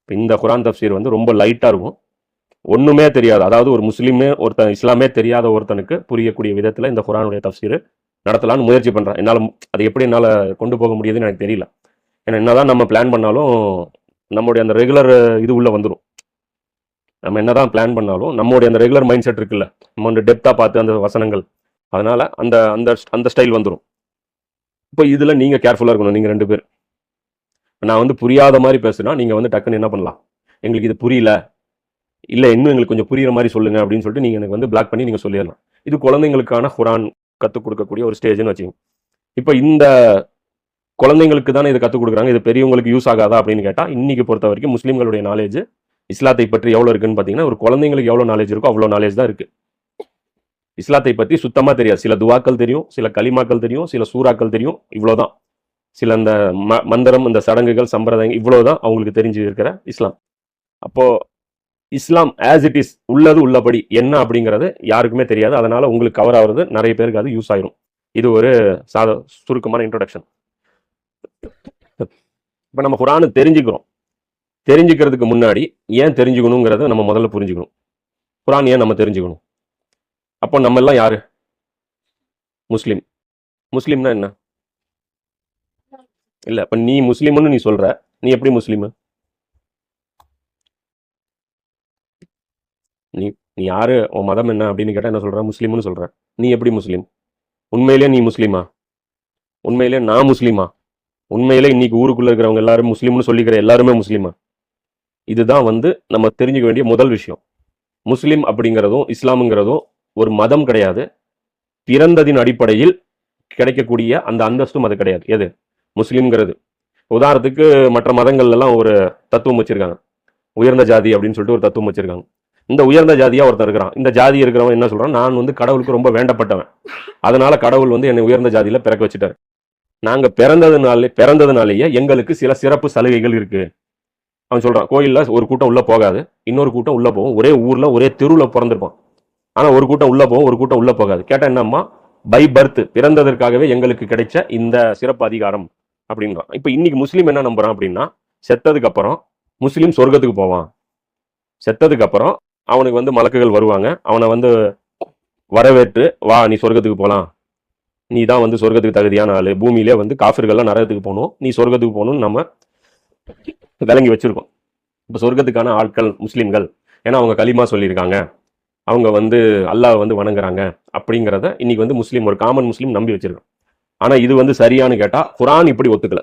இந்த குரான் தப்சீர் வந்து ரொம்ப லைட்டா இருக்கும். ஒண்ணுமே தெரியாது, அதாவது ஒரு முஸ்லீமே ஒருத்தன் இஸ்லாமே தெரியாத ஒருத்தனுக்கு புரியக்கூடிய விதத்துல இந்த குரானுடைய தப்சீர் நடத்தலாம்னு முயற்சி பண்றேன். என்னால அது எப்படி என்னால கொண்டு போக முடியுதுன்னு எனக்கு தெரியல. ஏன்னா என்னதான் நம்ம பிளான் பண்ணாலும் நம்முடைய அந்த ரெகுலர் இது உள்ள வந்துடும். நம்ம என்னதான் பிளான் பண்ணாலும் நம்மளுடைய அந்த ரெகுலர் மைண்ட் செட் இருக்குல்ல, நம்ம வந்து டெப்தா பார்த்து அந்த வசனங்கள், அதனால அந்த அந்த அந்த ஸ்டைல் வந்துடும். இப்போ இதுல நீங்க கேர்ஃபுல்லா இருக்கணும். நீங்க 2 பேர் நான் வந்து புரியாத மாதிரி பேசுனா நீங்க வந்து டக்குன்னு என்ன பண்ணலாம், எங்களுக்கு இது புரியல, இல்ல இன்னும் எங்களுக்கு கொஞ்சம் புரியுற மாதிரி சொல்லுங்க அப்படின்னு சொல்லிட்டு நீங்க எனக்கு வந்து பிளாக் பண்ணி நீங்க சொல்லிடலாம். இது குழந்தைங்களுக்கான குரான் கற்றுக் கொடுக்கக்கூடிய ஒரு ஸ்டேஜ்னு வச்சுக்கோங்க. இப்போ இந்த குழந்தைங்களுக்கு தானே இது கற்றுக் கொடுக்குறாங்க, இது பெரியவங்களுக்கு யூஸ் ஆகாதா அப்படின்னு கேட்டால், இன்னைக்கு பொறுத்த வரைக்கும் முஸ்லீம்களுடைய நாலேஜ் இஸ்லாத்தை பற்றி எவ்வளோ இருக்குன்னு பார்த்தீங்கன்னா, ஒரு குழந்தைங்களுக்கு எவ்வளோ நாலேஜ் இருக்கோ அவ்வளோ நாலேஜ் தான் இருக்கு. இஸ்லாத்தை பற்றி சுத்தமாக தெரியாது. சில துவாக்கள் தெரியும், சில கலிமாக்கள் தெரியும், சில சூறாக்கள் தெரியும், இவ்வளோதான். சில இந்த மந்திரம், இந்த சடங்குகள், சம்பிரதாயம், இவ்வளவுதான் அவங்களுக்கு தெரிஞ்சு இருக்கிற இஸ்லாம். அப்போ இஸ்லாம் ஆஸ் இட் இஸ் உள்ளது உள்ளபடி என்ன அப்படிங்கிறது யாருக்குமே தெரியாது. அதனால உங்களுக்கு கவர் ஆகுறது நிறைய பேருக்கு அது யூஸ் ஆயிரும். இது ஒரு சுருக்கமான இன்ட்ரோடக்ஷன். இப்போ நம்ம குரானை தெரிஞ்சுக்கிறோம். தெரிஞ்சுக்கிறதுக்கு முன்னாடி ஏன் தெரிஞ்சுக்கணுங்கிறத நம்ம முதல்ல புரிஞ்சுக்கணும். குரான் ஏன் நம்ம தெரிஞ்சுக்கணும்? அப்போ நம்ம எல்லாம் யாரு? முஸ்லீம். முஸ்லீம்னா என்ன? இல்ல இப்ப நீ முஸ்லீம்னு நீ சொல்ற, நீ எப்படி முஸ்லீம்? நீ நீ யாரு, உன் மதம் என்ன அப்படின்னு கேட்டா என்ன சொல்ற? முஸ்லீம்னு சொல்ற. நீ எப்படி முஸ்லீம்? உண்மையிலே நீ முஸ்லீமா? உண்மையிலே நான் முஸ்லீமா? உண்மையிலே இன்னைக்கு ஊருக்குள்ள இருக்கிறவங்க எல்லாரும் முஸ்லீம்னு சொல்லிக்கிற எல்லாருமே முஸ்லீமா? இதுதான் வந்து நம்ம தெரிஞ்சுக்க வேண்டிய முதல் விஷயம். முஸ்லீம் அப்படிங்கிறதும் இஸ்லாமுங்கிறதும் ஒரு மதம் கிடையாது. பிறந்ததின் அடிப்படையில் கிடைக்கக்கூடிய அந்த அந்தஸ்தும் அது கிடையாது. எது? முஸ்லீம்ங்கிறது. உதாரணத்துக்கு மற்ற மதங்கள்ல எல்லாம் ஒரு தத்துவம் வச்சிருக்காங்க, உயர்ந்த ஜாதி அப்படின்னு சொல்லிட்டு ஒரு தத்துவம் வச்சிருக்காங்க. இந்த உயர்ந்த ஜாதியா ஒருத்தர் இருக்கிறான். இந்த ஜாதி இருக்கிறவன் என்ன சொல்றான்? நான் வந்து கடவுளுக்கு ரொம்ப வேண்டப்பட்டவன், அதனால கடவுள் வந்து என்னை உயர்ந்த ஜாதியில பிறக்க வச்சுட்டாரு. நாங்க பிறந்ததுனாலேயே எங்களுக்கு சில சிறப்பு சலுகைகள் இருக்கு. அவன் சொல்றான், கோயில்ல ஒரு கூட்டம் உள்ள போகாது, இன்னொரு கூட்டம் உள்ள போகும். ஒரே ஊர்ல ஒரே தெருவுல பிறந்திருப்பான், ஆனா ஒரு கூட்டம் உள்ள போகும், ஒரு கூட்டம் உள்ள போகாது. கேட்டா என்னம்மா, பை பர்த் பிறந்ததற்காகவே எங்களுக்கு கிடைச்ச இந்த சிறப்பு அதிகாரம் அப்படின்றான். இப்ப இன்னைக்கு முஸ்லீம் என்ன நம்புறான் அப்படின்னா, செத்ததுக்கு அப்புறம் முஸ்லீம் சொர்க்கத்துக்கு போவான். செத்ததுக்கு அப்புறம் அவனுக்கு வந்து மலக்குகள் வருவாங்க, அவனை வந்து வரவேற்று, வா நீ சொர்க்கத்துக்கு போகலாம், நீ தான் வந்து சொர்க்கத்துக்கு தகுதியான ஆளு, பூமியிலே வந்து காஃபிர்கள்லாம் நரகத்துக்கு போகணும், நீ சொர்க்கத்துக்கு போகணும்னு நம்ம விளங்கி வச்சிருக்கோம். இப்போ சொர்க்கத்துக்கான ஆட்கள் முஸ்லீம்கள், ஏன்னா அவங்க களிமா சொல்லியிருக்காங்க, அவங்க வந்து அல்லாஹ் வந்து வணங்குறாங்க அப்படிங்கிறத இன்னைக்கு வந்து முஸ்லீம், ஒரு காமன் முஸ்லீம் நம்பி வச்சிருக்கோம். ஆனா இது வந்து சரியானு கேட்டா குரான் இப்படி ஒத்துக்கல.